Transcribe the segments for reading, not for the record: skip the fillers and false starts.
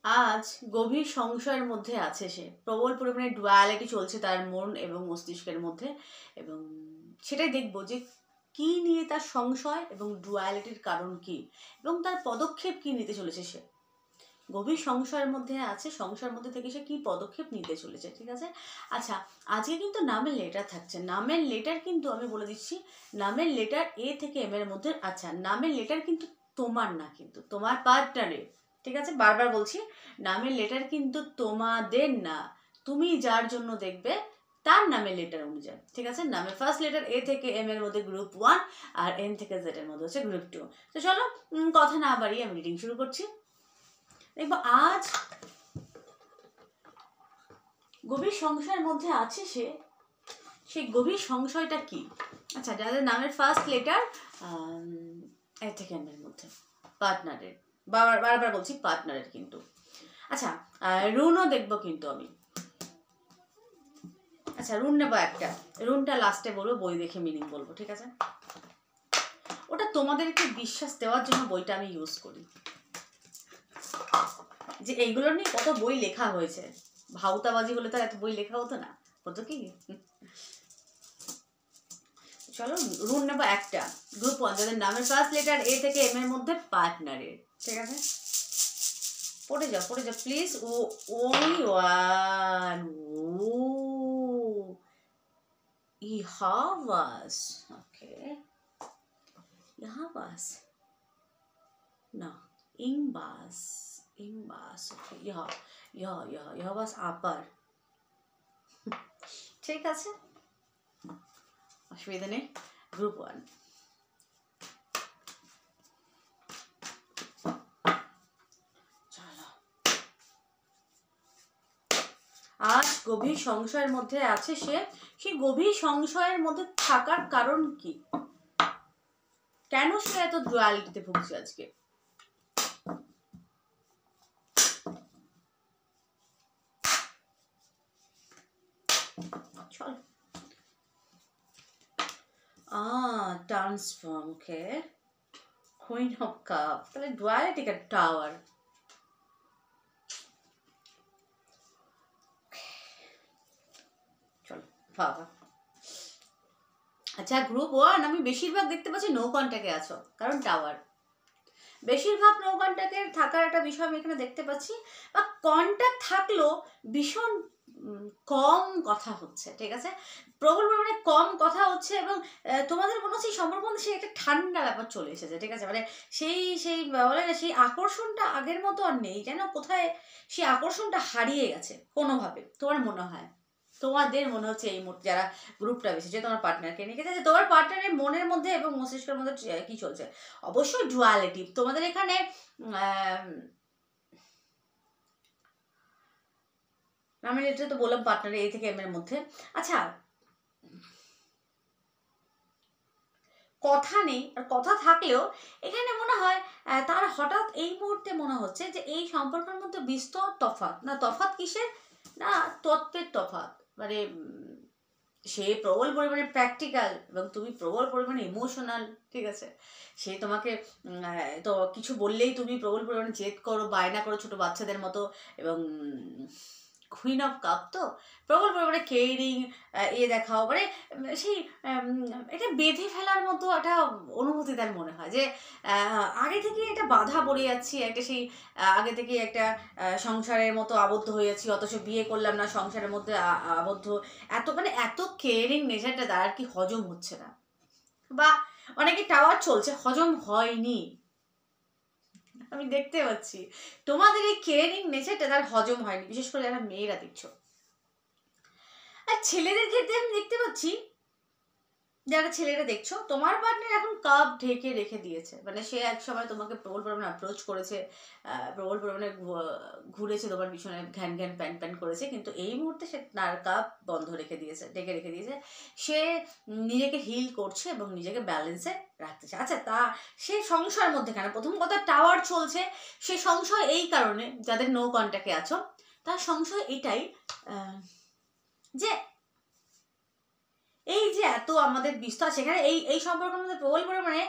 আজ গভীর সংশয়ের মধ্যে আছে সে, প্রবল পরিমাণে ডুয়ালিটি চলছে তার মন এবং মস্তিষ্কের মধ্যে, এবং সেটাই দেখব যে কি নিয়ে তার সংশয় এবং ডুয়ালিটির কারণ কি, এবং তার পদক্ষেপ কি নিতে চলেছে সে। গভীর সংশয়ের মধ্যে আছে, সংশয়ের মধ্যে থেকে সে কি পদক্ষেপ নিতে চলেছে, ঠিক আছে। আচ্ছা, আজকে কিন্তু নামের লেটার থাকছে। নামের লেটার কিন্তু আমি বলে দিচ্ছি, নামের লেটার এ থেকে এম এর মধ্যে। আচ্ছা, নামের লেটার কিন্তু তোমার না, কিন্তু তোমার পার্টনারের, ঠিক আছে। বারবার বলছি, নামের লেটার কিন্তু তোমাদের না, তুমি যার জন্য দেখবে তার নামের লেটার অনুযায়ী, ঠিক আছে। নামের ফার্স্ট লেটার এ থেকে এম এর মধ্যে গ্রুপ 1, আর এন থেকে জেড এর মধ্যে হচ্ছে গ্রুপ 2। তো চলো, কথা না বাড়িয়ে আমি রিডিং শুরু করছি। দেখবো আজ গভীর সংশয়ের মধ্যে আছে সে, সেই গভীর সংশয়টা কি। আচ্ছা, যাদের নামের ফার্স্ট লেটার এর থেকে এর মধ্যে, পার্টনারের, বারবার বলছি পার্টনারের কিন্তু। আচ্ছা, রুনও দেখবো কিন্তু আমি। আচ্ছা, রুন নেবো একটা, রুনটা লাস্টে বলবো, বই দেখে মিনিং বলবো, ঠিক আছে। ওটা তোমাদেরকে বিশ্বাস দেওয়ার জন্য বইটা আমি ইউজ করি, যে এইগুলো নিয়ে কত বই লেখা হয়েছে। ভাউতাবাজি হলে তো এত বই লেখা হতো না, হতো কি। চলো, রুন নেবো একটা, গ্রুপ 1, যাদের নামের ফার্স্ট লেটার এ থেকে এম এর মধ্যে, পার্টনারের, ঠিক আছে। পড়ে যাও প্লিজ। ও only one. ইহাওয়াস, ওকে, ইহাওয়াস না, ইংবাস, ওকে, ইহাওয়াস আপার, ঠিক আছে, অসুবিধা নেই। গ্রুপ 1, আজ গভীর সংশয়ের মধ্যে আছে সে, সেই গভীর সংশয়ের মধ্যে থাকার কারণ কি, কেন সে এত ডুয়ালিটিতে ভুগছে আজকে। চল, transform, okay, queen of cup, তাহলে ডুয়ালিটি কা টাওয়ার। চলো বাবা। আচ্ছা, গ্রুপ 1 আমি বেশিরভাগ দেখতে পাচ্ছি নো কন্ট্যাক্টে আছো, কারণ টাওয়ার। বেশিরভাগ নো কন্ট্যাক্টে থাকার একটা বিষয় আমি এখানে দেখতে পাচ্ছি, বা কন্ট্যাক্ট থাকলেও ভীষণ কম কথা হচ্ছে, ঠিক আছে, প্রবল পরিমাণে কম কথা হচ্ছে, এবং তোমাদের মনে হচ্ছে এই সম্পর্ক মধ্যে সেই একটা ঠান্ডা ব্যাপার চলে এসেছে, ঠিক আছে। মানে সেই বলে না, সেই আকর্ষণটা আগের মতো আর নেই, যেন কোথায় সেই আকর্ষণটা হারিয়ে গেছে কোনোভাবে। তোমার মনে হয়, তোমাদের মনে হচ্ছে এই মুহূর্তে যারা গ্রুপটা বেশি, তোমার পার্টনারকে নিয়ে গেছে, তোমার পার্টনারের মনের মধ্যে এবং মস্তিষ্কের মধ্যে কি চলছে। অবশ্যই ডুয়ালিটি তোমাদের এখানে, আমি এটা তো বললাম পার্টনার এ থেকে এম এর মধ্যে। আচ্ছা, কথা নেই, আর কথা থাকলেও এখানে মনে হয় তার হঠাৎ এই মুহূর্তে মনে হচ্ছে যে এই সম্পর্কের মধ্যে বিস্তর তফাৎ, না তফাৎ কিসের, না তত্ত্বের তফাৎ, মানে সে প্রবল পরিমাণে প্র্যাকটিক্যাল এবং তুমি প্রবল পরিমাণে ইমোশনাল, ঠিক আছে। সে তোমাকে তো কিছু বললেই তুমি প্রবল পরিমাণে জেদ করো, বায়না করো ছোট বাচ্চাদের মতো, এবং কুইন অফ কাপ তো প্রবল পরিমাণে কেয়ারিং দেখাও, মানে সেই এটা বেঁধে ফেলার মতো একটা অনুভূতি তার মনে হয়, যে আগে থেকে একটা বাধা পড়ে যাচ্ছি, একটা সেই আগে থেকে একটা সংসারের মতো আবদ্ধ হয়ে যাচ্ছি, অথচ বিয়ে করলাম না, সংসারের মধ্যে আবদ্ধ, এত মানে এত কেয়ারিং নেচারটা তার আর কি হজম হচ্ছে না, বা অনেকে টাওয়ার চলছে হজম হয়নি, আমি দেখতে পাচ্ছি তোমাদের এই কেয়ারিং নেচারটা তার হজম হয়নি, বিশেষ করে যারা মেয়েরা দেখছো। আর ছেলেদের ক্ষেত্রে আমি দেখতে পাচ্ছি, যারা ছেলেরা দেখছো, তোমার পার্টনার এখন কাপ ঢেকে রেখে দিয়েছে, মানে সে এক সময় তোমাকে প্রবল পরিমাণে অ্যাপ্রোচ করেছে, প্রবল পরিমাণে ঘুরেছে তোমার পিছনে, ঘ্যান ঘ্যান প্যান প্যান করেছে, কিন্তু এই মুহূর্তে সে তার কাপ বন্ধ রেখে দিয়েছে, ঢেকে রেখে দিয়েছে। সে নিজেকে হিল করছে এবং নিজেকে ব্যালেন্সে রাখতেছে। আচ্ছা, তা সে সংশয়ের মধ্যে কেন, প্রথম কথা টাওয়ার চলছে, সে সংশয় এই কারণে, যাদের নো কন্ট্যাক্টে আছো তার সংশয় এটাই যে এই যে এত আমাদের বিস্তার, সেখানে এই এই সম্পর্কের মধ্যে প্রবল পরিমাণে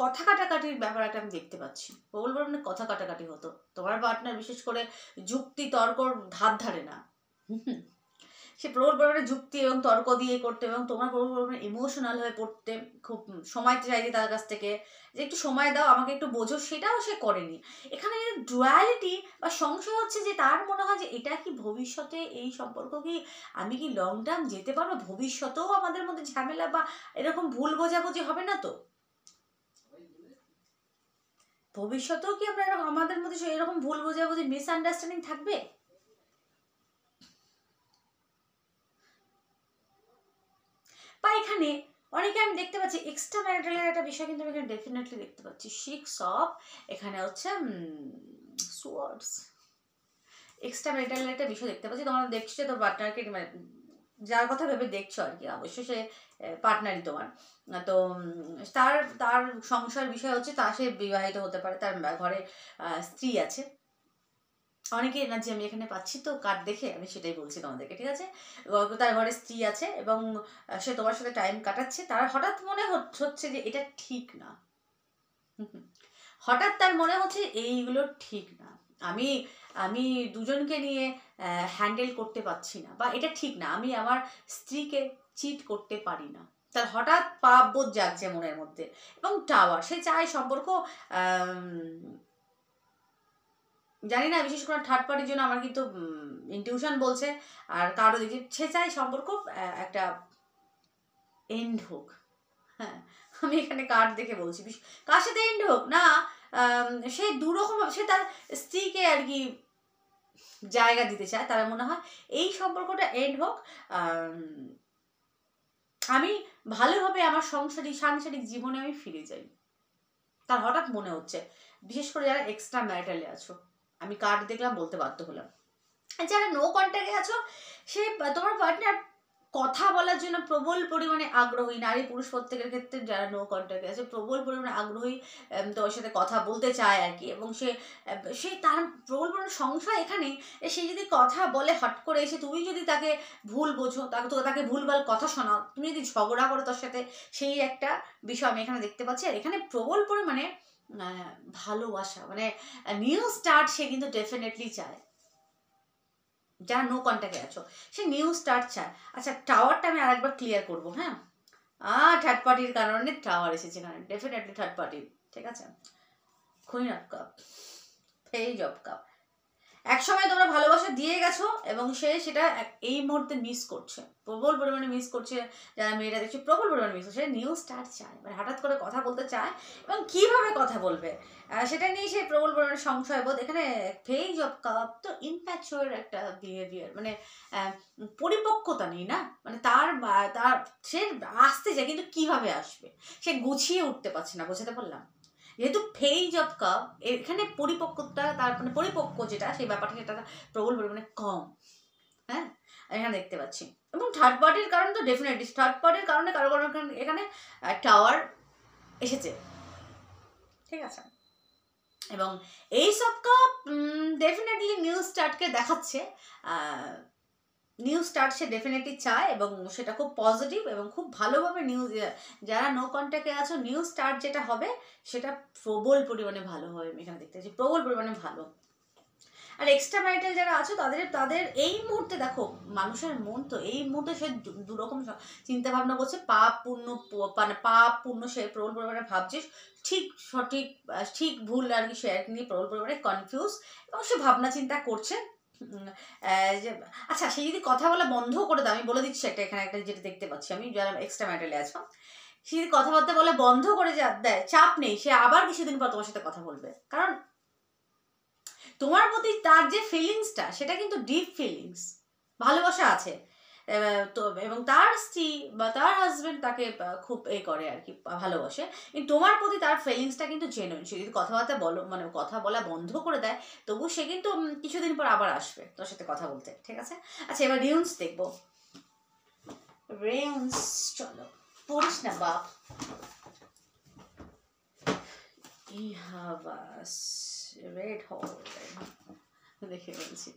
কথা কাটাকাটির ব্যাপার একটা আমি দেখতে পাচ্ছি। প্রবল পরিমাণে কথা কাটাকাটি হতো। তোমার পার্টনার বিশেষ করে যুক্তি তর্কর ধার ধারে না। সে প্রবল পরিমাণে যুক্তি এবং তর্ক দিয়ে করতে, এবং তোমার প্রবল পরিমাণে ইমোশনাল হয়ে পড়তে, খুব সময় চাইতে তার কাছ থেকে যে একটু সময় দাও, আমাকে একটু বোঝো, সেটাও সে করেনি। এখানে কিন্তু ডুয়ালিটি বা সংশয় হচ্ছে যে তার মনে হয় যে এটা কি ভবিষ্যতে এই সম্পর্ক কি আমি কি লং টার্ম যেতে পারবো, ভবিষ্যতেও আমাদের মধ্যে ঝামেলা বা এরকম ভুল বোঝাবুঝি হবে না তো, ভবিষ্যতেও কি আমরা আমাদের মধ্যে এরকম ভুল বোঝাবুঝি মিসআন্ডারস্ট্যান্ডিং থাকবে। বা এখানে অনেকে আমি দেখতে পাচ্ছি এক্সট্রা ম্যারিটালের একটা বিষয় কিন্তু আমি এখানে ডেফিনেটলি দেখতে পাচ্ছি। সিক্স অফ, এখানে হচ্ছে সোয়ার্ডস, এক্সট্রা ম্যারিটালের একটা বিষয় দেখতে পাচ্ছি। তোমরা দেখছো তোর পার্টনারকে, মানে যার কথা ভেবে দেখছো আর কি, অবশ্যই সে পার্টনারই তোমার। তো তার তার সংসার বিষয় হচ্ছে, তা সে বিবাহিত হতে পারে, তার ঘরে স্ত্রী আছে। অনেকে এনার্জি আমি এখানে পাচ্ছি তো কার্ড দেখে, আমি সেটাই বলছি তোমাদেরকে, ঠিক আছে। তার ঘরে স্ত্রী আছে এবং সে তোমার সাথে টাইম কাটাচ্ছে। তার হঠাৎ মনে হচ্ছে যে এটা ঠিক না, হঠাৎ তার মনে হচ্ছে এইগুলো ঠিক না, আমি আমি দুজনকে নিয়ে হ্যান্ডেল করতে পারছি না, বা এটা ঠিক না, আমি আমার স্ত্রীকে চিট করতে পারি না। তার হঠাৎ পাপবোধ জাগছে মনের মধ্যে। এবং টাওয়ার, সে চায় সম্পর্ক, জানি না বিশেষ করে থার্ড পার্টির জন্য, আমার কিন্তু ইনটিউশন বলছে আর কারো দিকে, সে চায় সম্পর্ক একটা এন্ড হোক। হ্যাঁ, আমি এখানে কার্ড দেখে বলছি, কার সাথে এন্ড হোক না, সে দুরকম, সে তার স্ত্রীকে আর কি জায়গা দিতে চায়। তার মনে হয় এই সম্পর্কটা এন্ড হোক, আমি ভালোভাবে আমার সাংসারিক জীবনে আমি ফিরে যাই। তার হঠাৎ মনে হচ্ছে, বিশেষ করে যারা এক্সট্রা ম্যারিটালে আছো, আমি কার্ড দেখলাম বলতে বাধ্য হলাম। যারা নো কন্ট্যাক্টে আছো, সে তোমার পার্টনার কথা বলার জন্য প্রবল পরিমাণে আগ্রহী, নারী পুরুষ প্রত্যেকের ক্ষেত্রে যারা নো কন্ট্যাক্টে আছে প্রবল পরিমাণে আগ্রহী, তোমার সাথে কথা বলতে চায় আর কি। এবং সে তার প্রবল পরিমাণে সংশয় এখানে, সে যদি কথা বলে হট করে এসে, তুমি যদি তাকে ভুল বোঝো, তাকে ভুলভাল কথা শোনাও, তুমি যদি ঝগড়া করো তার সাথে, সেই একটা বিষয় আমি এখানে দেখতে পাচ্ছি। আর এখানে প্রবল পরিমাণে ভালোবাসা, মানে নিউ স্টার্ট সে কিন্তু ডেফিনেটলি চায়। যারা নো কন্ট্যাক্টে আছো, সে নিউ স্টার্ট চায়। আচ্ছা, টাওয়ারটা আমি আরেকবার ক্লিয়ার করবো। হ্যাঁ, থার্ড পার্টির কারণে টাওয়ার এসেছে এখানে, ডেফিনেটলি থার্ড পার্টি, ঠিক আছে। Queen of cup, page of cup, একসময় তোমরা ভালোবাসা দিয়ে গেছো এবং সে সেটা এই মুহূর্তে মিস করছে, প্রবল পরিমাণে মিস করছে। যারা মেয়েরা দেখছে প্রবল পরিমাণে মিস করছে, সে নিউ স্টার্ট চায়, মানে হঠাৎ করে কথা বলতে চায়, এবং কিভাবে কথা বলবে সেটা নিয়ে সে প্রবল পরিমাণে সংশয় বোধ। এখানে পেজ অফ কাপ তো ইম্প্যাচুয়ার একটা বিহেভিয়ার, মানে পরিপক্কতা নেই না, মানে তার সে আসতে চায় কিন্তু কিভাবে আসবে, সে গুছিয়ে উঠতে পারছে না, বোঝাতে পারলাম। যেহেতু পেজ অফ কাপ, এখানে পরিপক্কতা, তার মানে পরিপক্ক যেটা, সেই ব্যাপারটা সেটা প্রবল পরিমাণে কম। হ্যাঁ, এখানে দেখতে পাচ্ছি। এবং থার্ড পার্টির কারণ তো ডেফিনেটলি, থার্ড পার্টির কারণে কারো কারো এখানে টাওয়ার এসেছে, ঠিক আছে। এবং এই সব কাপ ডেফিনেটলি নিউ স্টার্টকে দেখাচ্ছে, নিউ স্টার্ট সে ডেফিনেটলি চায়, এবং সেটা খুব পজিটিভ এবং খুব ভালোভাবে যারা নো কন্ট্যাক্টে আছো, নিউ স্টার্ট যেটা হবে সেটা প্রবল পরিমাণে ভালো হবে, আমি এখানে দেখতে পাচ্ছি প্রবল পরিমাণে ভালো। আর এক্সট্রা ম্যারিটাল যারা আছো, তাদের এই মুহূর্তে দেখো, মানুষের মন তো এই মুহূর্তে সে দুরকম চিন্তা ভাবনা করছে, পাপ পুণ্য, মানে পাপ পুণ্য সে প্রবল পরিমাণে ভাবছে, ঠিক ভুল আর কি সে নিয়ে প্রবল পরিমাণে কনফিউজ, এবং সে ভাবনা চিন্তা করছে। আচ্ছা, সে যদি কথা বলা বন্ধ করে দাও, আমি বলে দিচ্ছি এখানে একটা যেটা দেখতে পাচ্ছি আমি, যারা এক্সট্রা ম্যারিটালে আছো, সে যদি কথাবার্তা বলে বন্ধ করে দেয়, চাপ নেই, সে আবার কিছুদিন পর তোমার সাথে কথা বলবে। কারণ তোমার প্রতি তার যে ফিলিংসটা, সেটা কিন্তু ডিপ ফিলিংস, ভালোবাসা আছে। তো এবং তার স্ত্রী বা তার হাজবেন্ড তাকে খুব করে আর কি, ভালোবাসে। কিন্তু তোমার প্রতি তার ফিলিংসটা কিন্তু জেনুইন। সে যদি কথাবার্তা মানে কথা বলা বন্ধ করে দেয়, তবু সে কিন্তু কিছুদিন পর আবার আসবে তোর সাথে কথা বলতে, ঠিক আছে। আচ্ছা, এবার রিউন্স দেখবো। রিউন্স, চলো পড়িস না বাপ। ইহাবাস, রেড হল দেখে বলছি,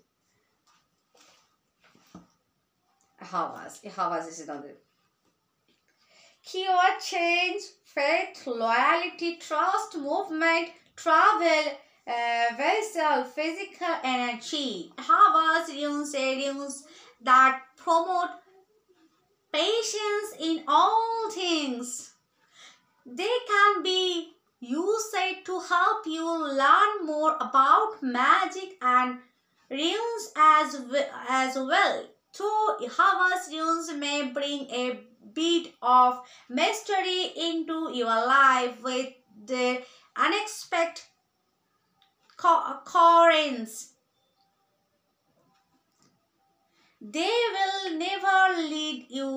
হাওয়াজ এসে তাদের Keyword change, faith, loyalty, trust, movement, travel, vessel, physical energy. Havas runes that promote patience in all things. They can be used to help you learn more about magic and runes as well. So Havas runes may bring a bit of mystery into your life with their unexpected occurrence. They will never lead you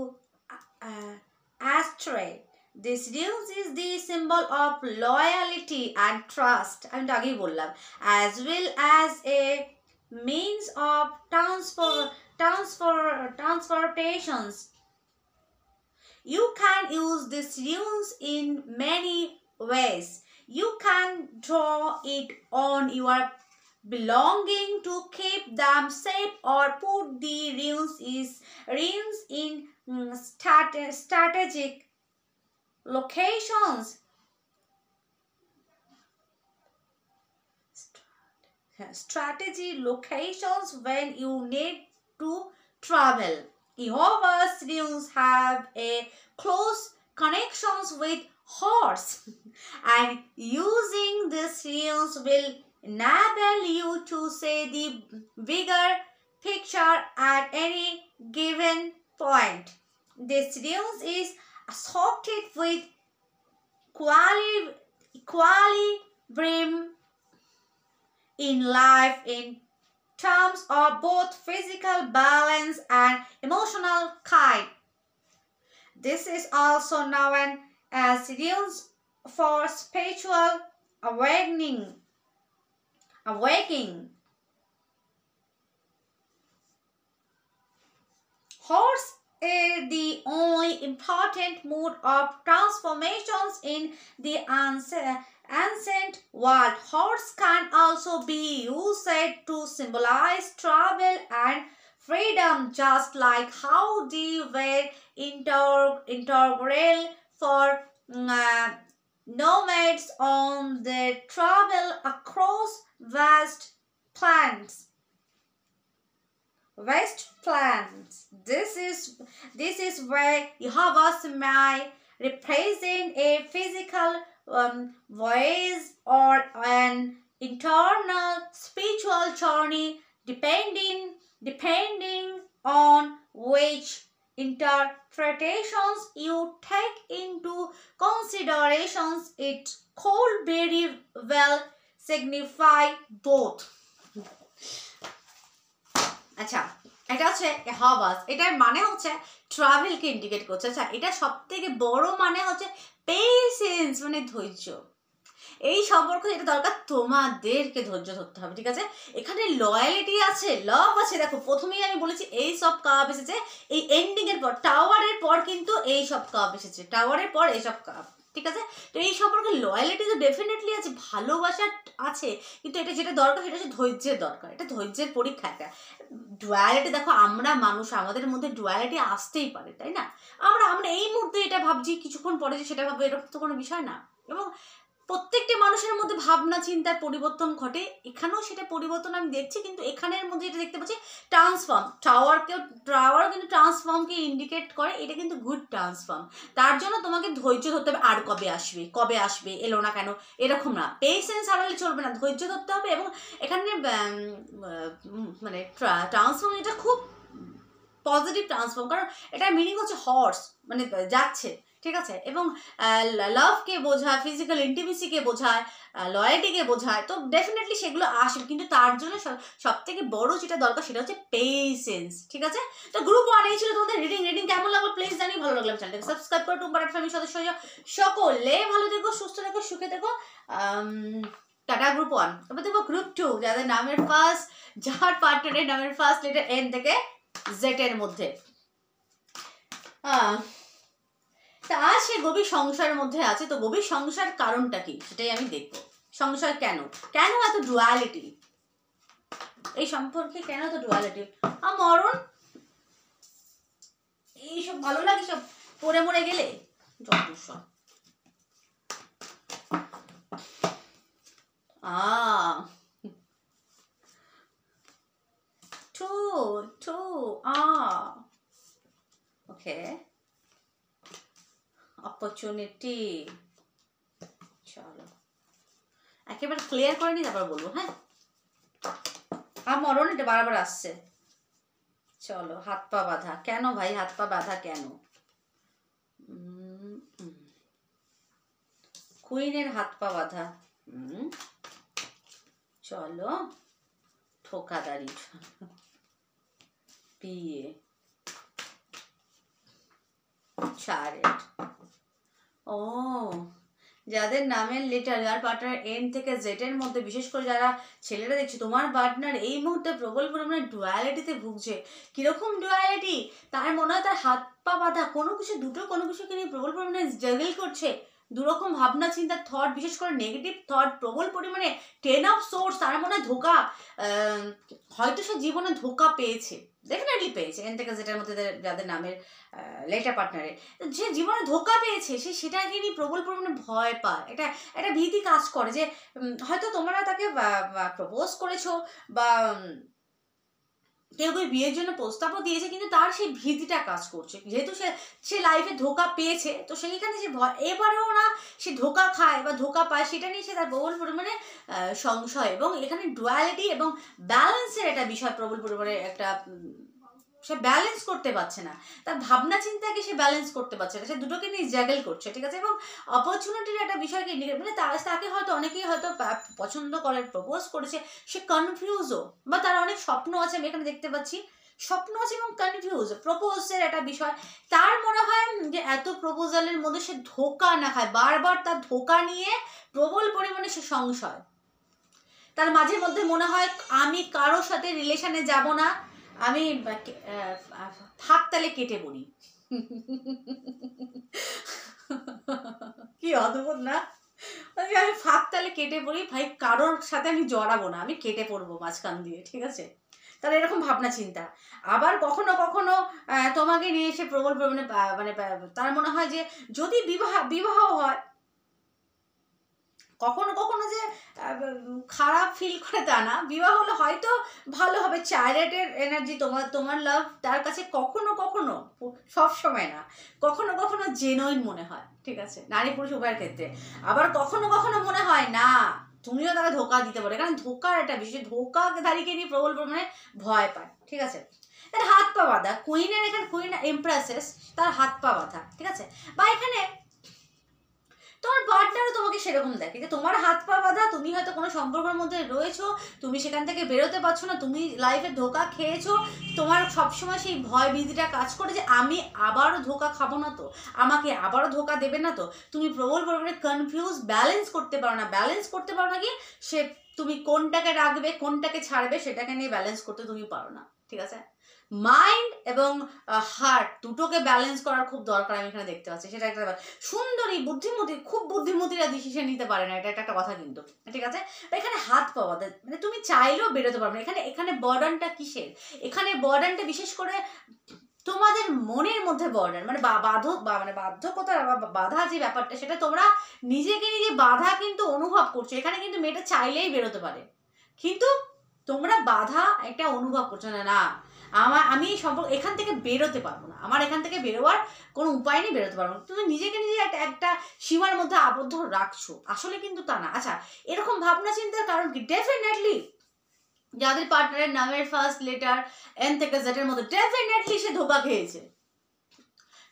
astray. This runes is the symbol of loyalty and trust. I'm talking about as well as a means of transportations. You can use these runes in many ways. You can draw it on your belonging to keep them safe, or put the runes in strategic locations. Strategy locations when you need to travel. Jehovah's runes have a close connections with horse and using these runes will enable you to see the bigger picture at any given point. This runes is associated with equilibrium in life in terms of both physical balance and emotional kind. This is also known as runes for spiritual awakening. Horse is the only important mode of transformations in the ancient world. Horse can also be used to symbolize travel and freedom, just like how they were integral for nomads on their travel across vast plains. This is where Jehovah's may represent a physical voice or an internal spiritual journey, depending on which interpretations you take into considerations. It could very well signify both. আচ্ছা, এটা হচ্ছে হাভাস, এটার মানে হচ্ছে ট্রাভেলকে indicate করছে। আচ্ছা, এটা সব থেকে বড় মানে হচ্ছে পেশেন্স, মানে ধৈর্য। এই সম্পর্ক যেটা দরকার, তোমাদেরকে ধৈর্য ধরতে হবে, ঠিক আছে? এখানে লয়ালিটি আছে, লাভ আছে। দেখো, প্রথমেই আমি বলেছি এই সব কাপ এসেছে, এই এন্ডিং এর পর টাওয়ারের পর কিন্তু এই সব কাপ এসেছে, টাওয়ারের পর এইসব কাপ, ঠিক আছে? তো এই সম্পর্কে লয়ালিটি তো ডেফিনেটলি আছে, ভালোবাসা আছে, কিন্তু এটা যেটা দরকার সেটা হচ্ছে ধৈর্যের দরকার। এটা ধৈর্যের পরীক্ষা। একটা ডুয়ালিটি, দেখো আমরা মানুষ, আমাদের মধ্যে ডুয়ালিটি আসতেই পারে, তাই না? আমরা এই মুহূর্তে এটা ভাবছি, কিছুক্ষণ পরে যে সেটা ভাববো, এরকম তো কোনো বিষয় না। এবং প্রত্যেকটি মানুষের মধ্যে ভাবনা চিন্তার পরিবর্তন ঘটে, এখানেও সেটা পরিবর্তন আমি দেখছি। কিন্তু এখানের মধ্যে যেটা দেখতে পাচ্ছি, ট্রান্সফর্ম, টাওয়ারও কিন্তু ট্রান্সফর্মকে ইন্ডিকেট করে। এটা কিন্তু গুড ট্রান্সফর্ম। তার জন্য তোমাকে ধৈর্য ধরতে হবে। আর কবে আসবে, এলো না কেন, এরকম না। পেশেন্স হারালে চলবে না, ধৈর্য ধরতে হবে। এবং এখানে মানে ট্রান্সফর্ম, এটা খুব পজিটিভ ট্রান্সফর্ম, কারণ এটার মিনিং হচ্ছে হর্স, মানে যাচ্ছে, ঠিক আছে? এবং লাভকে বোঝায়, ফিজিক্যাল ইন্টিমেসিকে বোঝায়, লয়ালিটিকে বোঝায়। তো ডেফিনেটলি সেগুলো আসবে, কিন্তু তার জন্য সব থেকে বড় যেটা দরকার সেটা হচ্ছে পেশেন্স, ঠিক আছে? তো গ্রুপ 1 এই ছিল তোমাদের রিডিং কেমন লাগলো প্লিজ জানি। ভালো লাগলে চ্যানেলটাকে সাবস্ক্রাইব করো। টুম্পারাট ফ্যামিলির সদস্য হয়ে যাও। সকলে ভালো থেকো, সুস্থ থেকো, সুখে থেকো। Tata group 1। এবার দেখো গ্রুপ 2, যাদের নামের ফার্স্ট, যার পার্টনারের নামের ফার্স্ট লেটার এন থেকে জেড এর মধ্যে। তা সে গভীর সংসারের মধ্যে আছে। তো গভীর সংসার কারণটা কি সেটাই আমি দেখবো। সংসার কেন এত ডুয়ালিটি, এই সম্পর্কে কেন এত ডুয়ালিটি? মরণ, এইসব ভালো লাগে সব পড়ে মরে গেলে? যত ওকে, অপরচুনিটি। চলো একেবারে ক্লিয়ার করে নি, তারপর বলবো। হ্যাঁ, মরণ এটা বারবার আসছে। চলো, হাত পা বাঁধা কেন ভাই? হাত পা বাঁধা কেন? কুইনের হাত পা বাঁধা। চলো, ঠোকাদারি, বিয়ে, চ্যারিট। ও, যাদের নামের লেটার যার পার্টনার এন থেকে জেড এর মধ্যে, বিশেষ করে যারা ছেলেরা দেখছি, তোমার পার্টনার এই মুহূর্তে প্রবল পরিমাণে ডুয়ালিটিতে ভুগছে। কিরকম ডুয়ালিটি? তার মনে হয় তার হাত পা বাঁধা, কোনো কিছু দুটো কোনো কিছুকে নিয়ে প্রবল পরিমাণে স্ট্রাগল করছে। দুরকম ভাবনা চিন্তা, থট, বিশেষ করে নেগেটিভ থট প্রবল পরিমাণে। 10 অফ সোর্স, তার মনে হয় ধোকা, হয়তো সে জীবনে ধোকা পেয়েছে, ডেফিনেটলি পেয়েছে। এন থেকে জেডের মধ্যে যাদের নামের লেটার পার্টনারে যে জীবনে ধোকা পেয়েছে, সে সেটাকে নিয়ে প্রবল পরিমাণে ভয় পায়। একটা ভীতি কাজ করে যে হয়তো তোমরা তাকে প্রপোজ করেছো বা কেউ কেউ বিয়ের জন্য প্রস্তাবও দিয়েছে, কিন্তু তার সেই ভীতিটা কাজ করছে, যেহেতু সে লাইফে ধোকা পেয়েছে। তো সেইখানে যে ভয়, এবারেও না সে ধোকা খায় বা ধোকা পায়, সেটা নিয়ে সে তার প্রবল পরিমাণে সংশয়। এবং এখানে ডুয়ালিটি এবং ব্যালেন্সের একটা বিষয় প্রবল পরিমাণে একটা, সে ব্যালেন্স করতে পারছে না, তার ভাবনা চিন্তাকে সে ব্যালেন্স করতে পারছে না, সে দুটোকে নিয়ে জ্যাগল করছে, ঠিক আছে। এবং অপরচুনিটির একটা বিষয়কে ইন্ডিকেট, মানে তাকে হয়তো অনেকেই হয়তো পছন্দ করে, প্রপোজ করেছে, সে কনফিউজও, বা তার অনেক স্বপ্ন আছে, আমি এখানে দেখতে পাচ্ছি স্বপ্ন আছে এবং কনফিউজ। প্রপোজের একটা বিষয়, তার মনে হয় যে এত প্রপোজালের মধ্যে সে ধোকা না খায়, বারবার তার ধোকা নিয়ে প্রবল পরিমাণে সে সংশয়। তার মাঝে মধ্যে মনে হয় আমি কারোর সাথে রিলেশনে যাব না, আমি হাত তালে কেটে পড়ি। কি অদ্ভুত না? আমি ফাঁক তালে কেটে পড়ি ভাই, কারোর সাথে আমি জড়াবো না, আমি কেটে পড়বো মাঝখান দিয়ে, ঠিক আছে। তাহলে এরকম ভাবনা চিন্তা। আবার কখনো কখনো তোমাকে নিয়ে এসে প্রবল মানে তার মনে হয় যে যদি বিবাহ হয়, কখনো কখনো যে খারাপ ফিল করে তা না, বিবাহ হলে হয়তো ভালো হবে। চ্যারিটের এনার্জি, তোমার লাভ তার কাছে কখনো কখনো, সব সময় না, কখনো কখনো জেনুইন মনে হয়, ঠিক আছে, নারী পুরুষ উভয়ের ক্ষেত্রে। আবার কখনো কখনো মনে হয় না, তুমিও তাকে ধোকা দিতে পারো, কারণ ধোকার একটা বিষয়, ধোকাধারীকে নিয়ে প্রবল পরিমাণে ভয় পায়, ঠিক আছে। তার হাত পা বাঁধা, কুইনের এখানে কুইন এমপ্রেসেস, তার হাত পা বাঁধা, ঠিক আছে। বা এখানে তোমার পার্টনারও তোমাকে সেরকম দেখে যে তোমার হাত পা বাঁধা, তুমি হয়তো কোনো সম্পর্কের মধ্যে রয়েছো, তুমি সেখান থেকে বেরোতে পারছো না, তুমি লাইফে ধোকা খেয়েছো, তোমার সবসময় সেই ভয় ভীতিটা কাজ করে যে আমি আবারও ধোকা খাবো না তো, আমাকে আবারও ধোকা দেবে না তো। তুমি প্রবল পরিমাণে কনফিউজ, ব্যালেন্স করতে পারো না কি সে তুমি কোনটাকে রাখবে কোনটাকে ছাড়বে সেটাকে নিয়ে ব্যালেন্স করতে তুমি পারো না, ঠিক আছে। মাইন্ড এবং হার্ট দুটোকে ব্যালেন্স করার খুব দরকার, আমি এখানে দেখতে পাচ্ছি। সেটা একটা সুন্দরী বুদ্ধিমতী, খুব বুদ্ধিমতীরা ডিসিশন নিতে পারে না, এটা একটা কথা কিন্তু, ঠিক আছে। এখানে হাত পাওয়া, মানে তুমি চাইলেও বেরোতে পারবে না। এখানে বর্ডারটা কিসের? এখানে বর্ডারটা বিশেষ করে তোমাদের মনের মধ্যে বর্ডার, মানে বাধ্যকতা বা বাধা যে ব্যাপারটা, সেটা তোমরা নিজেকে নিজে বাধা কিন্তু অনুভব করছো। এখানে কিন্তু মেয়েটা চাইলেই বেরোতে পারে, কিন্তু তোমরা বাধা একটা অনুভব করছো না, আমি এই সম্পর্ক এখান থেকে বেরোতে পারবো না, আমার এখান থেকে বেরোবার কোনো উপায় নেই, বেরোতে পারবো না। তুমি নিজেকে নিজে একটা সীমার মধ্যে আবদ্ধ রাখছো, আসলে কিন্তু তা না। আচ্ছা, এরকম ভাবনা চিন্তার কারণ কি? ডেফিনেটলি যাদের পার্টনারের নামের ফার্স্ট লেটার এন থেকে জেডের মধ্যে, ডেফিনেটলি সে ধোকা খেয়েছে,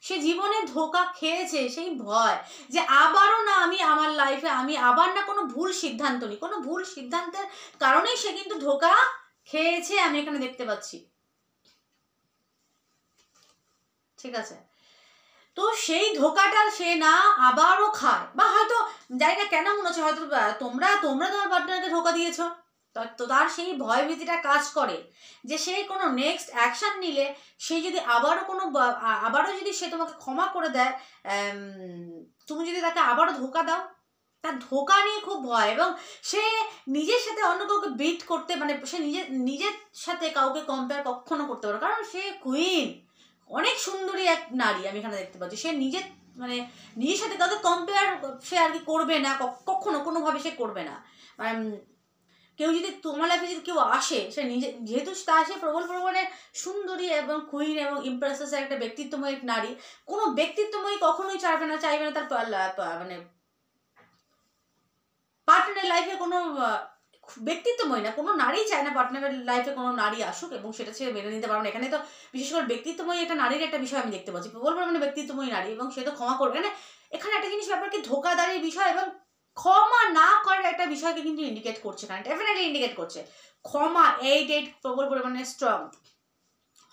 সে জীবনে ধোকা খেয়েছে। সেই ভয় যে আবারও না, আমি আমার লাইফে আমি আবার না কোনো ভুল সিদ্ধান্ত নিই, কোনো ভুল সিদ্ধান্তের কারণেই সে কিন্তু ধোকা খেয়েছে, আমি এখানে দেখতে পাচ্ছি, ঠিক আছে। তো সেই ধোকাটা সে না আবারও খায়, বা হয়তো জানি না কেন মনে হচ্ছে হয়তো তোমরা তোমার পার্টনারকে ধোকা দিয়েছো, তো তার সেই ভয় ভীতিটা কাজ করে যে সে কোনো নেক্সট অ্যাকশন নিলে, সে যদি আবারও যদি সে তোমাকে ক্ষমা করে দেয়, তুমি যদি তাকে আবারও ধোকা দাও, তার ধোকা নিয়ে খুব ভয়। এবং সে নিজের সাথে অন্য কাউকে বিট করতে, মানে সে নিজের সাথে কাউকে কম্পেয়ার কখনো করতে পারে, কারণ সে কুইন, অনেক সুন্দরী এক নারী আমি এখানে দেখতে পাচ্ছি। সে নিজের মানে নিজের সাথে কাউকে কম্পেয়ার সে আর কি করবে না, কখনো কোনোভাবে সে করবে না। মানে কেউ যদি তোমার লাইফে যদি কেউ আসে, সে নিজে যেহেতু তা সে প্রবল পরিমাণে সুন্দরী এবং কুইন এবং ইমপ্রেসেসের একটা ব্যক্তিত্বময়ী নারী, কোনো ব্যক্তিত্বময়ী কখনোই চাইবে না তার মানে পার্টনারের লাইফে কোনো ব্যক্তিত্বময় না, কোনো নারী চায় না পার্টনারের লাইফে কোনো নারী আসুক এবং সেটা সে মেনে নিতে পারবে না। এখানে তো বিশেষ করে ব্যক্তিত্বময়ী একটা নারীর একটা বিষয় আমি দেখতে পাচ্ছি, প্রবল পরিমাণে ব্যক্তিত্বময়ী নারী, এবং সে তো ক্ষমা করবে না। এখানে একটা জিনিস ব্যাপারকে ধোকাদারির বিষয় এবং ক্ষমা না করার একটা বিষয়কে কিন্তু ইন্ডিকেট করছে, কারণ ডেফিনেটলি ইন্ডিকেট করছে ক্ষমা এইট প্রবল পরিমাণে স্ট্রং।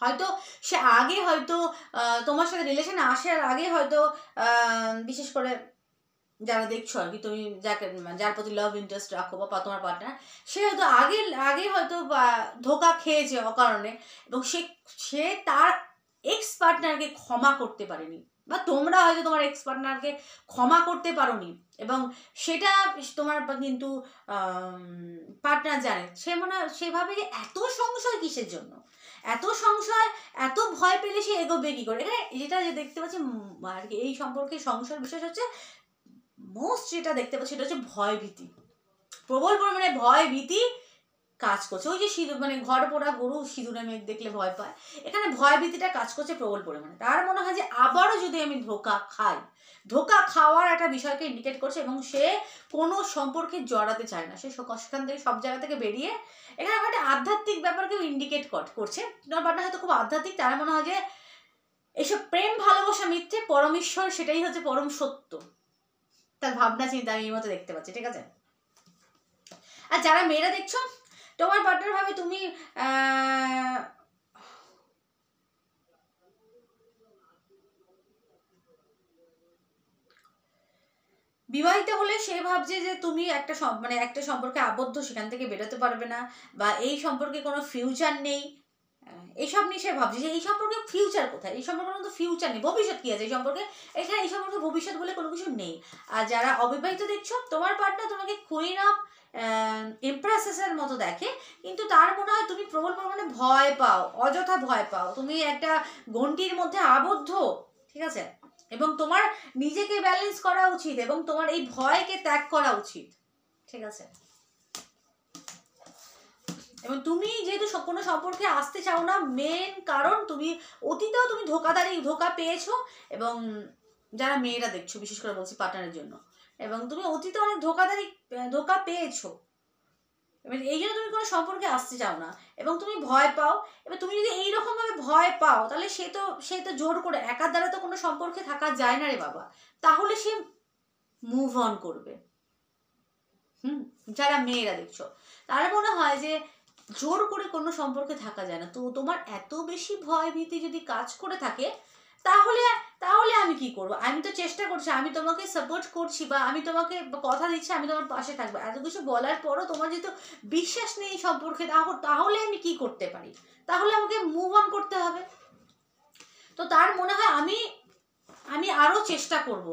হয়তো সে আগে হয়তো তোমার সাথে রিলেশনে আসার আগে হয়তো বিশেষ করে যারা দেখছো আর কি, তুমি যাকে যার প্রতি লাভ ইন্টারেস্ট রাখো বা তোমার পার্টনার, সে হয়তো আগে হয়তো ধোকা খেয়েছে অকারণে, এবং সে তার এক্স পার্টনারকে ক্ষমা করতে পারেনি, বা তোমরা হয়তো তোমার এক্স পার্টনারকে ক্ষমা করতে পারোনি, এবং সেটা তোমার কিন্তু পার্টনার জানে। সে সেভাবে যে এত সংশয় কিসের জন্য, এত সংশয়, এত ভয় পেলে সে এগোবে কি করে। এখানে যেটা দেখতে পাচ্ছি আর কি এই সম্পর্কে সংশয়ের বিশেষ হচ্ছে মোস্ট যেটা দেখতে পাচ্ছি সেটা হচ্ছে ভয় ভীতি, প্রবল পরিমাণে ভয় ভীতি কাজ করছে। ওই যে সিঁদুর মানে ঘর পোড়া গরু সিঁদুরে মেঘ দেখলে ভয় পায়, এখানে ভয় ভীতিটা কাজ করছে প্রবল পরিমাণে। তার মনে হয় যে আবারও যদি আমি ধোকা খাই, ধোকা খাওয়ার একটা বিষয়কে ইন্ডিকেট করছে, এবং সে কোনো সম্পর্কে জড়াতে চায় না, সে সেখান থেকে সব জায়গা থেকে বেরিয়ে এখানে আমার একটা আধ্যাত্মিক ব্যাপারকেও ইন্ডিকেট করছে। তোমার পার্টনার হয়তো খুব আধ্যাত্মিক, তার মনে হয় যে এইসব প্রেম ভালোবাসা মিথ্যে, পরমেশ্বর সেটাই হচ্ছে পরম সত্য, তার ভাবনা চিন্তা আমি এই মতো দেখতে পাচ্ছি, ঠিক আছে। আর যারা মেয়েরা দেখছো, তোমার পার্টনার ভাবে তুমি বিবাহিত হলে সে ভাবছে যে তুমি একটা মানে একটা সম্পর্কে আবদ্ধ, সেখান থেকে বেরোতে পারবে না, বা এই সম্পর্কে কোনো ফিউচার নেই, এইসব নিয়ে সে ভাবছে যে এই সম্পর্কে ফিউচার কোথায়, এই সম্পর্কে কোনো ফিউচার নেই, ভবিষ্যৎ কি আছে এই সম্পর্কে, এখানে এই সম্পর্কে ভবিষ্যৎ বলে কোনো কিছু নেই। আর যারা অবিবাহিত দেখছো, তোমার পার্টনার তোমাকে কুইন অফ ইমপ্রেসেসের মতো দেখে, কিন্তু তার মনে হয় তুমি প্রবল পরিমাণে ভয় পাও, অযথা ভয় পাও, তুমি একটা গণ্ডির মধ্যে আবদ্ধ, ঠিক আছে, এবং তোমার নিজেকে ব্যালেন্স করা উচিত, এবং তোমার এই ভয়কে ত্যাগ করা উচিত, ঠিক আছে। এবং তুমি যেহেতু কোনো সম্পর্কে আসতে চাও না, মেন কারণ তুমি অতীতেও তুমি ধোকা পেয়েছো, এবং যারা মেয়েরা দেখছো বিশেষ করে বলছি পার্টনারের জন্য, এবং তুমি অতীতে অনেক ধোকা পেয়েছো, এবার এই জন্য তুমি কোনো সম্পর্কে আসতে চাও না, এবং তুমি ভয় পাও। এবার তুমি যদি এইরকম ভাবে ভয় পাও, তাহলে সে তো জোর করে, একার দ্বারা তো কোনো সম্পর্কে থাকা যায় না রে বাবা, তাহলে সে মুভ অন করবে। যারা মেয়েরা দেখছো, তারা মনে হয় যে জোর করে কোনো সম্পর্কে থাকা যায় না, তো তোমার এত বেশি ভয় ভীতি যদি কাজ করে থাকে, তাহলে আমি কি করবো, আমি তো চেষ্টা করছি, আমি তোমাকে সাপোর্ট করছি, বা আমি তোমাকে কথা দিচ্ছি আমি তোমার পাশে থাকবো, এত কিছু বলার পরও তোমার যেহেতু বিশ্বাস নেই সম্পর্কে, তাহলে আমি কি করতে পারি, তাহলে আমাকে মুভ অন করতে হবে। তো তার মনে হয় আমি আরো চেষ্টা করব,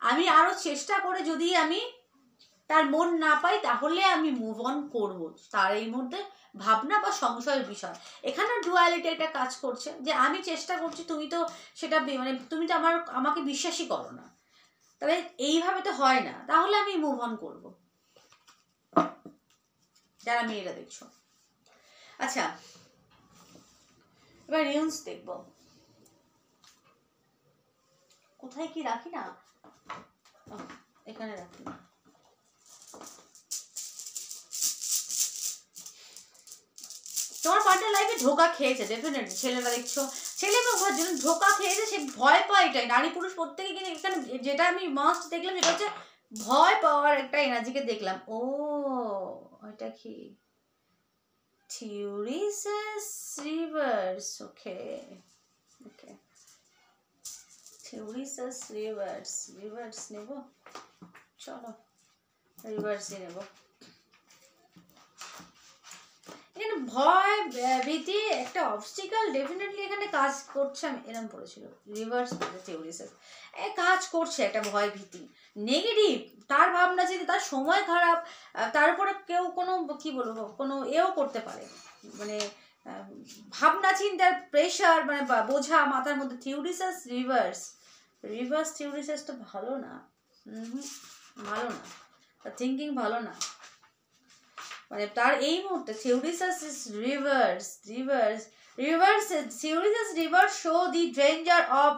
আমি আরো চেষ্টা করে যদি আমি তার মন না পাই, তাহলে আমি মুভ অন করবো, তার এই মধ্যে ভাবনা বা সংশয়ের বিষয়। এখানে ডুয়ালিটি একটা কাজ করছে, যে আমি চেষ্টা করছি, তুমি তো সেটা মানে তুমি তো আমাকে বিশ্বাসই করো না, তাহলে এইভাবে তো হয় না, তাহলে আমি মুভ অন করবো। যারা মেয়েরা দেখছো, আচ্ছা এবার রিউন্স দেখবো, কোথায় কি রাখি না, এখানে রাখি না। তোমার পার্টনার লাইফে ধোকা খেয়েছে ডেফিনেটলি, ছেলেরা দেখছো, ছেলে বা জন্য ধোকা খেয়েছে, সে ভয় পায়, এটাই নারী পুরুষ প্রত্যেকে, কিন্তু এখানে যেটা আমি মাস্ট দেখলাম সেটা হচ্ছে ভয় পাওয়ার একটা এনার্জিকে দেখলাম। ও ওইটা কি থিওরিসেস রিভার্স, ওকে ওকে, থিওরিসেস রিভার্স নেব, চলো রিভার্সই নেব। এখানে ভয় ভীতি একটা অবস্টিকল ডেফিনেটলি এখানে কাজ করছে, আমি এরকম পড়েছিল রিভার্স থিওরিসেস, কাজ করছে একটা ভয় ভীতি নেগেটিভ, তার ভাবনা চিন্তা, তার সময় খারাপ, তার উপরে কেউ কোনো কি বলবো কোনো এও করতে পারে, মানে ভাবনা চিন্তার প্রেশার, মানে বোঝা মাথার মধ্যে, থিওরিসেস রিভার্স থিওরিসিস তো ভালো না, ভালো না, তার থিঙ্কিং ভালো না, মানে তার এই মুহূর্তে theoresis is reverse theoresis reverse show the danger of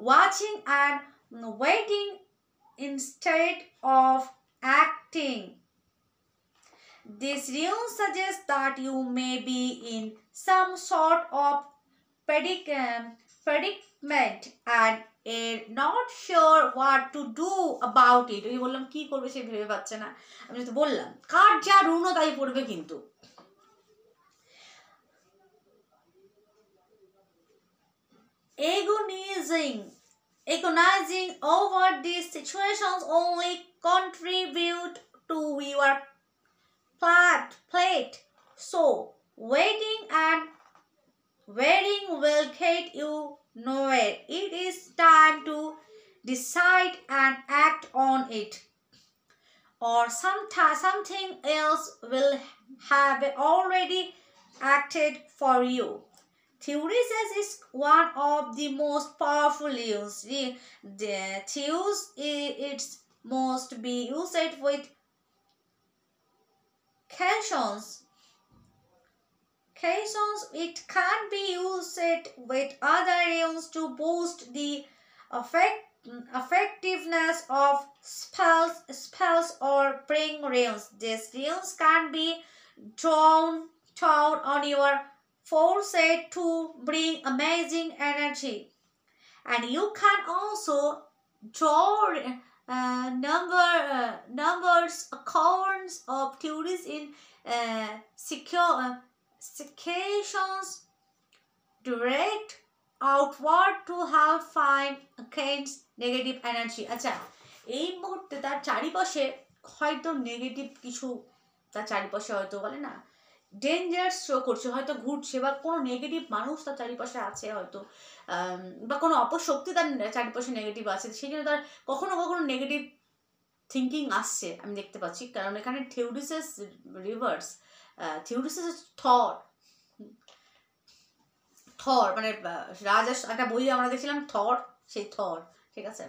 watching and waiting instead of acting. This rule suggests that you may be in some sort of predicament and are not sure what to do about it. ওই বললাম কি করবে সে ভেবে পাচ্ছে না, আমি তো বললাম কার যা রুনো তাই পড়বে। কিন্তু agonizing over these situations only contribute to your plate. So waiting and waiting will get you nowhere. It is time to decide and act on it, or something else will have already acted for you. Theoresis is one of the most powerful rules. It must be used with cautions. It can be used with other rules to boost the effectiveness of spells or bring runes. These runes can be drawn on your forehead to bring amazing energy, and you can also draw numbers accounts of theories in sections direct outward to help find against negative energy. আচ্ছা, এই মুহূর্তে তার চারিপাশে হয়তো negative কিছু, তার চারিপাশে হয়তো বলে না ডেঞ্জার শো করছে, হয়তো ঘুরছে, বা কোনো নেগেটিভ মানুষ তার চারিপাশে আছে হয়তো, বা কোনো অপশক্তি তার চারিপাশে নেগেটিভ আছে, সেই জন্য তার কখনো কখনো নেগেটিভ থিঙ্কিং আসছে আমি দেখতে পাচ্ছি। কারণ এখানে থিওরিসিস রিভার্স, থিওরিসিস থর মানে রাজা, একটা বই আমরা দেখছিলাম থর, সেই থর, ঠিক আছে,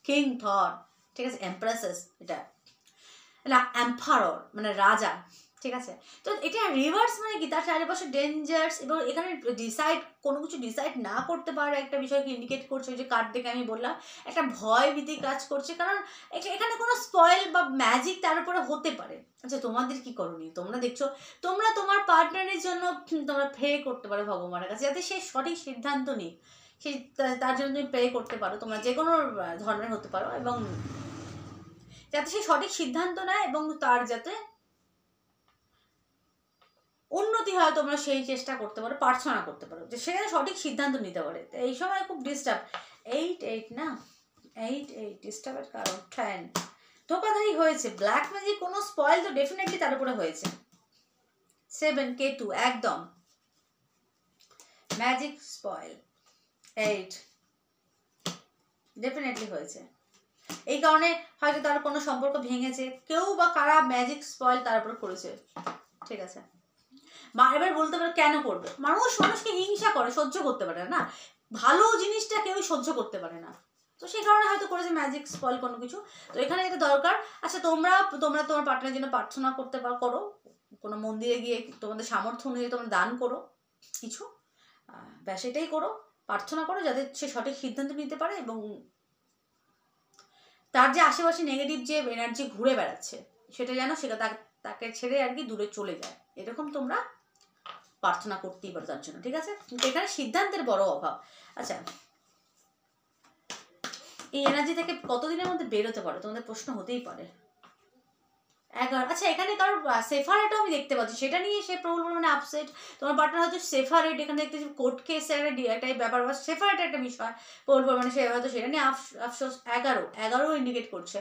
কিং থর, ঠিক আছে, এমপ্রেসেস, এটা না এম্পারর মানে রাজা, ঠিক আছে। তো এটা রিভার্স মানে কি, তার চারিপাশে ডেঞ্জার্স, এবং এখানে কোনো কিছু ডিসাইড না করতে পারে একটা বিষয়কে ইন্ডিকেট করছে, ওই যে কার্ড দেখে আমি বললাম একটা ভয় ভীতি কাজ করছে, কারণ এখানে কোনো স্পয়েল বা ম্যাজিক তার উপরে হতে পারে। আচ্ছা, তোমাদের কি করণীয়? তোমরা দেখছো, তোমরা তোমার পার্টনারের জন্য তোমরা প্রে করতে পারো ভগবানের কাছে, যাতে সে সঠিক সিদ্ধান্ত নিক, সেই তার জন্য তুমি প্রে করতে পারো, তোমরা যে কোনো ধর্মের হতে পারো, এবং যাতে সে সঠিক সিদ্ধান্ত নেয় এবং তার যাতে উন্নতি হয়, তোমরা সেই চেষ্টা করতে পারো, প্রার্থনা করতে পারো যে সে সঠিক সিদ্ধান্ত নিতে পারে। তো এই সময় খুব ডিস্টার্ব, 8 না 8 ডিস্টার্বের কারণ 10 ধোকাধারি হয়েছে, ব্ল্যাক ম্যাজিক কোনো স্পয়েল তো ডেফিনেটলি তার উপরে হয়েছে। 7 K2 একদম ম্যাজিক স্পয়েল, 8 ডেফিনেটলি হয়েছে। এই কারণে হয়তো তার কোনো সম্পর্ক ভেঙেছে, কেউ বা কারা ম্যাজিক স্পয়েল তার উপর করেছে, ঠিক আছে। এবার বলতে পারে কেন করবে, মানুষকে হিংসা করে, সহ্য করতে পারে না, ভালো জিনিসটা কেউই সহ্য করতে পারে না, তো সেই কারণে হয়তো করেছে ম্যাজিক স্পয়েল কোনো কিছু। তো এখানে এটা দরকার। আচ্ছা, তোমরা তোমার পার্টনারের জন্য প্রার্থনা করতে করো, কোনো মন্দিরে গিয়ে তোমাদের সামর্থ্য অনুযায়ী তোমরা দান করো কিছু, ব্যাস এটাই করো, প্রার্থনা করো যাতে সে সঠিক সিদ্ধান্ত নিতে পারে, এবং তার যে আশেপাশে নেগেটিভ যে এনার্জি ঘুরে বেড়াচ্ছে সেটা যেন সেটা তাকে ছেড়ে আর কি দূরে চলে যায়, এরকম তোমরা প্রার্থনা করতেই পারো তার জন্য, ঠিক আছে। কিন্তু এখানে সিদ্ধান্তের বড় অভাব। আচ্ছা, এই এনার্জি থেকে কতদিনের মধ্যে বেরোতে পারো, তোমাদের প্রশ্ন হতেই পারে। 11। আচ্ছা, এখানে কারোর সেফারেটও আমি দেখতে পাচ্ছি, সেটা নিয়ে সে প্রবল পরিমাণে আপসেট। তোমার পার্টনার হয়তো সেফারেট, এখানে দেখতেছি কোর্ট কেসের একটা ব্যাপার বা সেফারেট একটা বিষয় প্রবল পরিমাণে, সে হয়তো সেটা নিয়ে আফসোস। 11 ইন্ডিকেট করছে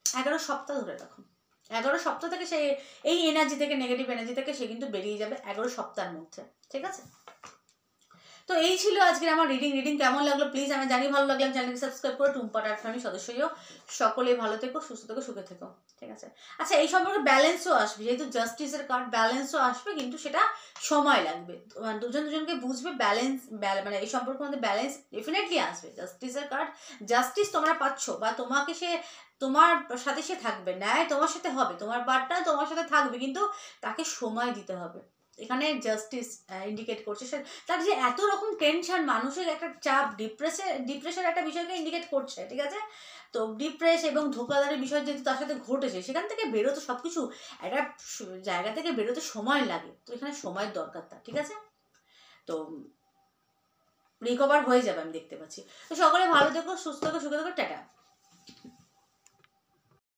11 সপ্তাহ ধরে, তখন 11 সপ্তাহ থেকে সে এই এনার্জি থেকে, নেগেটিভ এনার্জি থেকে সে কিন্তু বেরিয়ে যাবে 11 সপ্তাহের মধ্যে, ঠিক আছে। তো এই ছিল আজকের আমার রিডিং কেমন লাগলো প্লিজ আমি জানি, ভালো লাগলে চ্যানেলকে সাবস্ক্রাইব করো, টুম্পাট আর্ট ফ্যামিলির সদস্য হও। সকলেই ভালো থেকো, সুস্থ থেকো, সুখে থেকো, ঠিক আছে। আচ্ছা এই সম্পর্কে ব্যালেন্সও আসবে, যেহেতু জাস্টিসের কার্ড ব্যালেন্সও আসবে, কিন্তু সেটা সময় লাগবে, দুজন দুজনকে বুঝবে, ব্যালেন্স মানে এই সম্পর্কের মধ্যে ব্যালেন্স ডেফিনেটলি আসবে। জাস্টিসের কার্ড, জাস্টিস তোমরা পাচ্ছ বা তোমাকে সে, তোমার সাথে সে থাকবে, ন্যায় তোমার সাথে হবে, তোমার পার্টনার তোমার সাথে থাকবে, কিন্তু তাকে সময় দিতে হবে। এখানে জাস্টিস ইন্ডিকেট করছে সে, তার যে এত রকম টেনশন, মানুষের একটা চাপ, ডিপ্রেশন একটা বিষয়কে ইন্ডিকেট করছে, ঠিক আছে। তো ডিপ্রেস এবং ধোকাধারী বিষয় যেহেতু তার সাথে ঘটেছে, সেখান থেকে বেরোতে, সব কিছু একটা জায়গা থেকে বেরোতে সময় লাগে, তো এখানে সময়ের দরকার তার, ঠিক আছে। তো রিকভার হয়ে যাবে আমি দেখতে পাচ্ছি। তো সকলে ভালো থেকো, সুস্থ থেকো, সুখে থেকো, টাটা।